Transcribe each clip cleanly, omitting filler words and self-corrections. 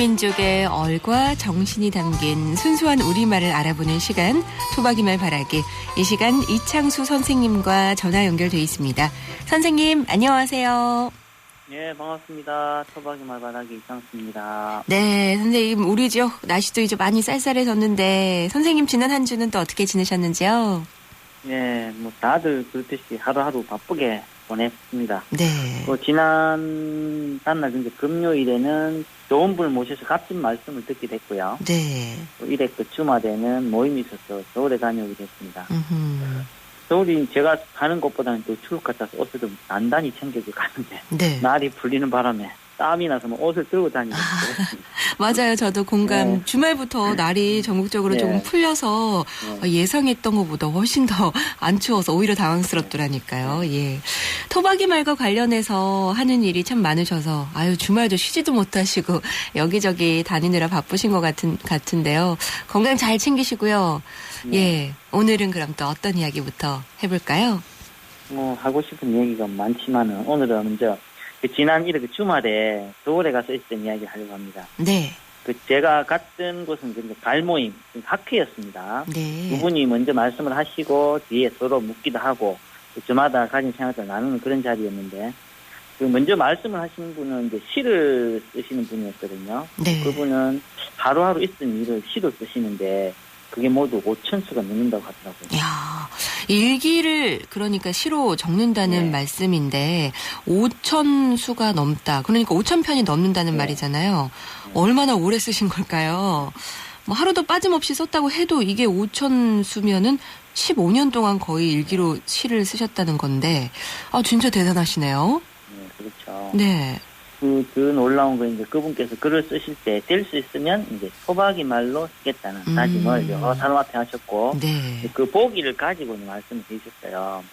대한민족의 얼과 정신이 담긴 순수한 우리말을 알아보는 시간, 토박이말 바라기. 이 시간 이창수 선생님과 전화 연결돼 있습니다. 선생님, 안녕하세요. 네, 반갑습니다. 토박이말 바라기 이창수입니다. 네, 선생님, 우리 지역 날씨도 이제 많이 쌀쌀해졌는데 선생님 지난 한 주는 또 어떻게 지내셨는지요? 네, 뭐 다들 그렇듯이 하루하루 바쁘게 보냈습니다. 네. 지난 다음날 이제 금요일에는 좋은 분을 모셔서 값진 말씀을 듣게 됐고요. 네. 또 이래 그 주말에는 모임이 있어서 서울에 다녀오게 됐습니다. 서울이 제가 가는 곳보다는 또 추울 것 같아서 옷을 좀 단단히 챙겨서 가는데 네. 날이 풀리는 바람에 땀이 나서 뭐 옷을 들고 다니고 그랬습니다. 맞아요. 저도 공감. 네. 주말부터 날이 전국적으로 네. 조금 풀려서 네. 예상했던 것보다 훨씬 더 안 추워서 오히려 당황스럽더라니까요. 예. 토박이 말과 관련해서 하는 일이 참 많으셔서 주말도 쉬지도 못하시고 여기저기 다니느라 바쁘신 것 같은데요. 건강 잘 챙기시고요. 네. 예. 오늘은 그럼 또 어떤 이야기부터 해볼까요? 뭐 하고 싶은 얘기가 많지만은 오늘은 먼저 지난 이렇게 주말에 서울에 가서 있었던 이야기를 하려고 합니다. 네. 제가 갔던 곳은 발모임, 학회였습니다. 네. 두 분이 먼저 말씀을 하시고 뒤에 서로 묻기도 하고 저마다 가진 생각을 나누는 그런 자리였는데 먼저 말씀을 하신 분은 이제 시를 쓰시는 분이었거든요. 네. 그분은 하루하루 있은 일을 시로 쓰시는데 그게 모두 5,000수가 넘는다고 하더라고요. 야, 일기를 그러니까 시로 적는다는 네. 말씀인데 5,000수가 넘다. 그러니까 5,000편이 넘는다는 네. 말이잖아요. 얼마나 오래 쓰신 걸까요? 뭐 하루도 빠짐없이 썼다고 해도 이게 5,000수면은 15년 동안 거의 일기로 시를 쓰셨다는 건데, 진짜 대단하시네요. 네, 그렇죠. 네. 그 놀라운 거 이제 그분께서 글을 쓰실 때 될 수 있으면 이제 토박이 말로 쓰겠다는 다짐을 여러 사람 앞에 하셨고, 네. 그 보기를 가지고 말씀을 드리셨어요.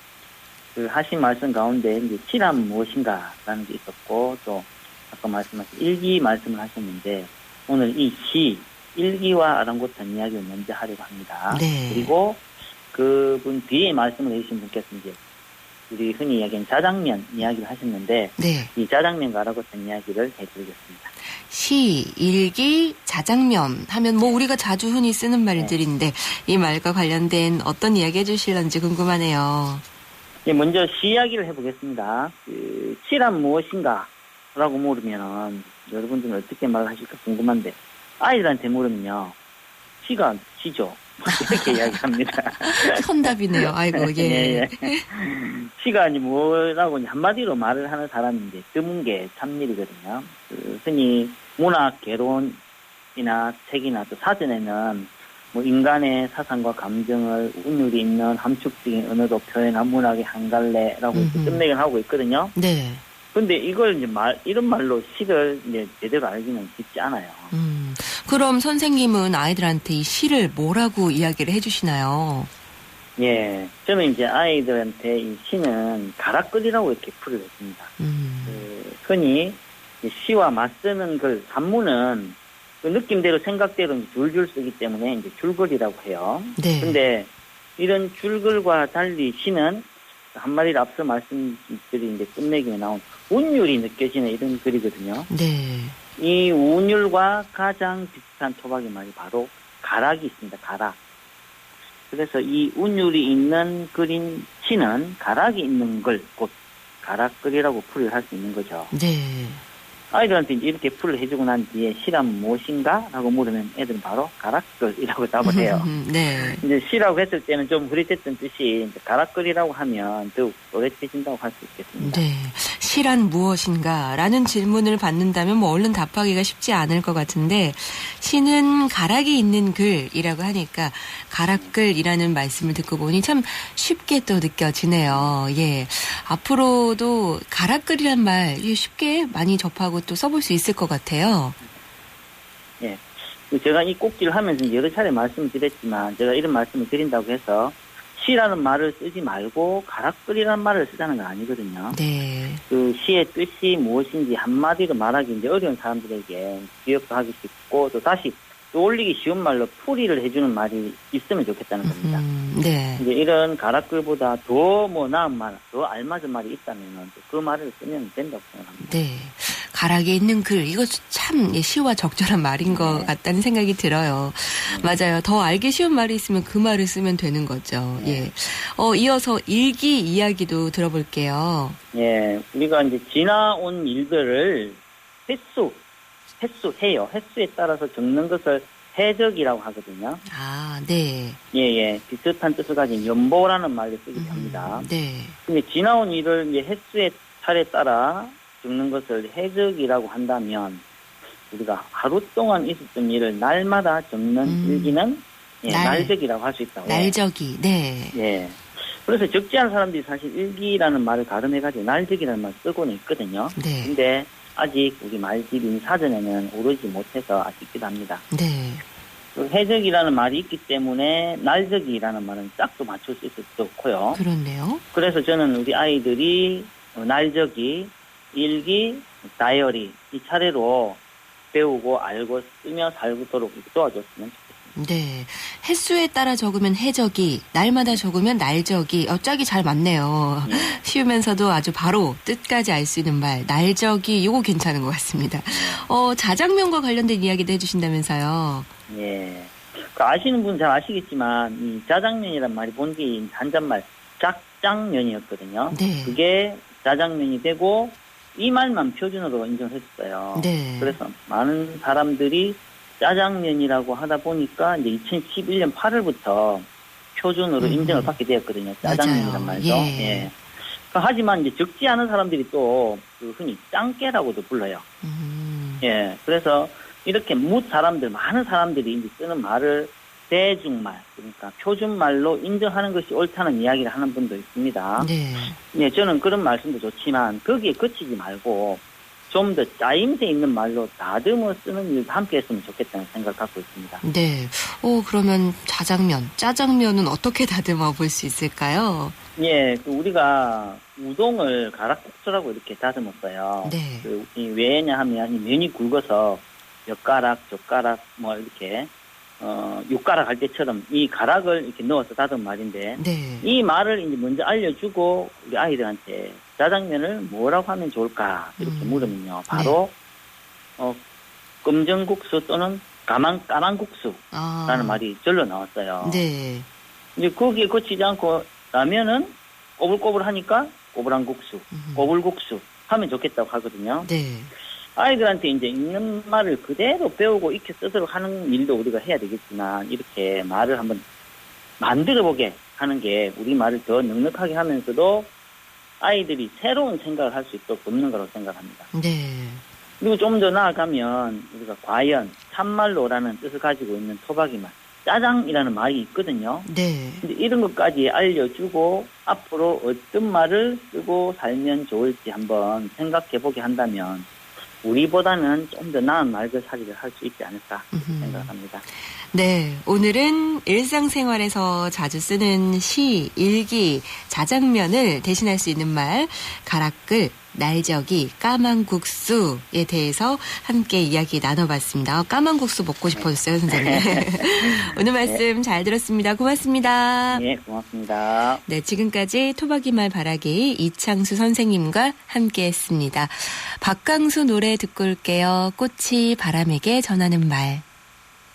그 하신 말씀 가운데 이제 시란 무엇인가라는 게 있었고, 또 아까 말씀하신 일기 말씀을 하셨는데, 오늘 이 시, 일기와 아랑곳한 이야기를 먼저 하려고 합니다. 네. 그리고 그분 뒤에 말씀을 해주신 분께서 이제 우리 흔히 이야기하는 자장면 이야기를 하셨는데 네. 이 자장면과 아랑곳한 이야기를 해드리겠습니다. 시, 일기, 자장면 하면 뭐 우리가 자주 흔히 쓰는 말들인데 이 말과 관련된 어떤 이야기 해주실런지 궁금하네요. 네, 먼저 시 이야기를 해보겠습니다. 시란 무엇인가? 라고 물으면 여러분들은 어떻게 말하실까 궁금한데 아이들한테 물으면요. 시가 시죠. 이렇게 이야기합니다. 현답이네요. 아이고, 예. 예. 시가 뭐라고 한마디로 말을 하는 사람인데 드문 게 참일이거든요. 흔히 문학 개론이나 책이나 또 사전에는 뭐 인간의 사상과 감정을 운율이 있는 함축적인 언어로 표현한 문학의 한 갈래라고 끝내긴 하고 있거든요. 네. 근데 이걸 이제 이런 말로 시를 이제 제대로 알기는 쉽지 않아요. 그럼 선생님은 아이들한테 이 시를 뭐라고 이야기를 해주시나요? 예. 저는 이제 아이들한테 이 시는 가락글이라고 이렇게 풀을 했습니다. 흔히 시와 맞서는 글, 산문은 그 느낌대로 생각대로 줄줄 쓰기 때문에 이제 줄글이라고 해요. 네. 근데 이런 줄글과 달리 시는 한마디로 앞서 말씀드린 이제 끝내기에 나온 운율이 느껴지는 이런 글이거든요. 네. 이 운율과 가장 비슷한 토박이 말이 바로 가락이 있습니다. 가락. 그래서 이 운율이 있는 글인 시는 가락이 있는 글, 곧 가락글이라고 풀이를 할 수 있는 거죠. 네. 아이들한테 이제 이렇게 풀을 해주고 난 뒤에 시란 무엇인가? 라고 물으면 애들은 바로 가락글이라고 답을 해요. 네. 이제 시라고 했을 때는 좀 흐릿했던 뜻이 이제 가락글이라고 하면 더욱 또렷해진다고 할 수 있겠습니다. 네. 시란 무엇인가? 라는 질문을 받는다면 뭐 얼른 답하기가 쉽지 않을 것 같은데 시는 가락이 있는 글이라고 하니까 가락글이라는 말씀을 듣고 보니 참 쉽게 또 느껴지네요. 예. 앞으로도 가락글이란 말 쉽게 많이 접하고 또 써볼 수 있을 것 같아요. 예. 제가 이 꼭지를 하면서 여러 차례 말씀을 드렸지만 제가 이런 말씀을 드린다고 해서 시라는 말을 쓰지 말고 가락글이라는 말을 쓰자는 건 아니거든요. 네. 그 시의 뜻이 무엇인지 한마디로 말하기 이제 어려운 사람들에게 기억도 하기 쉽고 또 다시 떠올리기 쉬운 말로 풀이를 해주는 말이 있으면 좋겠다는 겁니다. 네. 이제 이런 가락글보다 더 나은 말, 더 알맞은 말이 있다면 그 말을 쓰면 된다고 생각합니다. 네. 가락에 있는 글, 이거 참 시와 적절한 말인 것 같다는 생각이 들어요. 맞아요. 더 알기 쉬운 말이 있으면 그 말을 쓰면 되는 거죠. 예. 이어서 일기 이야기도 들어볼게요. 예, 우리가 이제 지나온 일들을 해요. 횟수에 따라서 적는 것을 해적이라고 하거든요. 아, 네. 예. 비슷한 뜻을 가진 연보라는 말을 쓰기도 합니다. 네. 근데 지나온 일을 이제 횟수의 차례에 따라 적는 것을 해적이라고 한다면, 우리가 하루 동안 있었던 일을 날마다 적는 일기는 날적이라고 할 수 있다고. 날적이, 네. 예. 그래서 적지 않은 사람들이 사실 일기라는 말을 가름해가지고 날적이라는 말을 쓰고는 있거든요. 네. 근데 아직 우리 말집인 사전에는 오르지 못해서 아쉽기도 합니다. 네. 해적이라는 말이 있기 때문에 날적이라는 말은 짝도 맞출 수 있을 수도 없고요. 그렇네요. 그래서 저는 우리 아이들이 날적이, 일기, 다이어리 이 차례로 배우고 알고 쓰며 살도록 도와줬으면 좋겠습니다. 네. 횟수에 따라 적으면 해적이, 날마다 적으면 날적이, 짝이 잘 맞네요. 쉬우면서도 아주 바로 뜻까지 알 수 있는 말, 날적이, 이거 괜찮은 것 같습니다. 자장면과 관련된 이야기도 해주신다면서요. 예. 아시는 분 잘 아시겠지만, 이 자장면이란 말이 본게인 한잔말, 짝장면이었거든요. 네. 그게 자장면이 되고, 이 말만 표준으로 인정했어요. 네. 그래서 많은 사람들이 짜장면이라고 하다 보니까 이제 2011년 8월부터 표준으로 인정을 받게 되었거든요. 짜장면이란 말도. 예. 하지만 이제 적지 않은 사람들이 또 흔히 짱깨라고도 불러요. 예. 그래서 이렇게 많은 사람들이 이제 쓰는 말을 대중말, 그러니까 표준말로 인정하는 것이 옳다는 이야기를 하는 분도 있습니다. 네. 예, 저는 그런 말씀도 좋지만 거기에 그치지 말고 좀 더 짜임새 있는 말로 다듬어 쓰는 일도 함께 했으면 좋겠다는 생각을 갖고 있습니다. 네. 그러면 짜장면은 어떻게 다듬어 볼 수 있을까요? 예, 우리가 우동을 가락국수라고 이렇게 다듬었어요. 네. 왜냐 하면 이 면이 굵어서 몇 가락, 젓가락, 이렇게, 6가락 할 때처럼 이 가락을 이렇게 넣어서 다듬은 말인데, 네. 이 말을 이제 먼저 알려주고 우리 아이들한테 짜장면을 뭐라고 하면 좋을까 이렇게 물으면요. 바로 검정국수 또는 까만국수라는 말이 절로 나왔어요. 네. 이제 거기에 거치지 않고 라면은 꼬불꼬불하니까 꼬불한 국수, 꼬불국수 하면 좋겠다고 하거든요. 네. 아이들한테 이제 있는 말을 그대로 배우고 익혀 쓰도록 하는 일도 우리가 해야 되겠지만, 이렇게 말을 한번 만들어보게 하는 게 우리 말을 더 넉넉하게 하면서도 아이들이 새로운 생각을 할 수 있도록 돕는 거라고 생각합니다. 네. 그리고 좀 더 나아가면 우리가 과연, 참말로라는 뜻을 가지고 있는 토박이말, 짜장이라는 말이 있거든요. 네. 근데 이런 것까지 알려주고 앞으로 어떤 말을 쓰고 살면 좋을지 한번 생각해보게 한다면 우리보다는 좀 더 나은 말들살이를 할 수 있지 않을까 생각합니다. 네, 오늘은 일상생활에서 자주 쓰는 시, 일기, 자장면을 대신할 수 있는 말, 가락글, 날저기, 까만국수에 대해서 함께 이야기 나눠봤습니다. 까만국수 먹고 싶었어요, 선생님. 오늘 말씀 잘 들었습니다. 고맙습니다. 네, 고맙습니다. 네, 지금까지 토박이말 바라기 이창수 선생님과 함께했습니다. 박강수 노래 듣고 올게요. 꽃이 바람에게 전하는 말.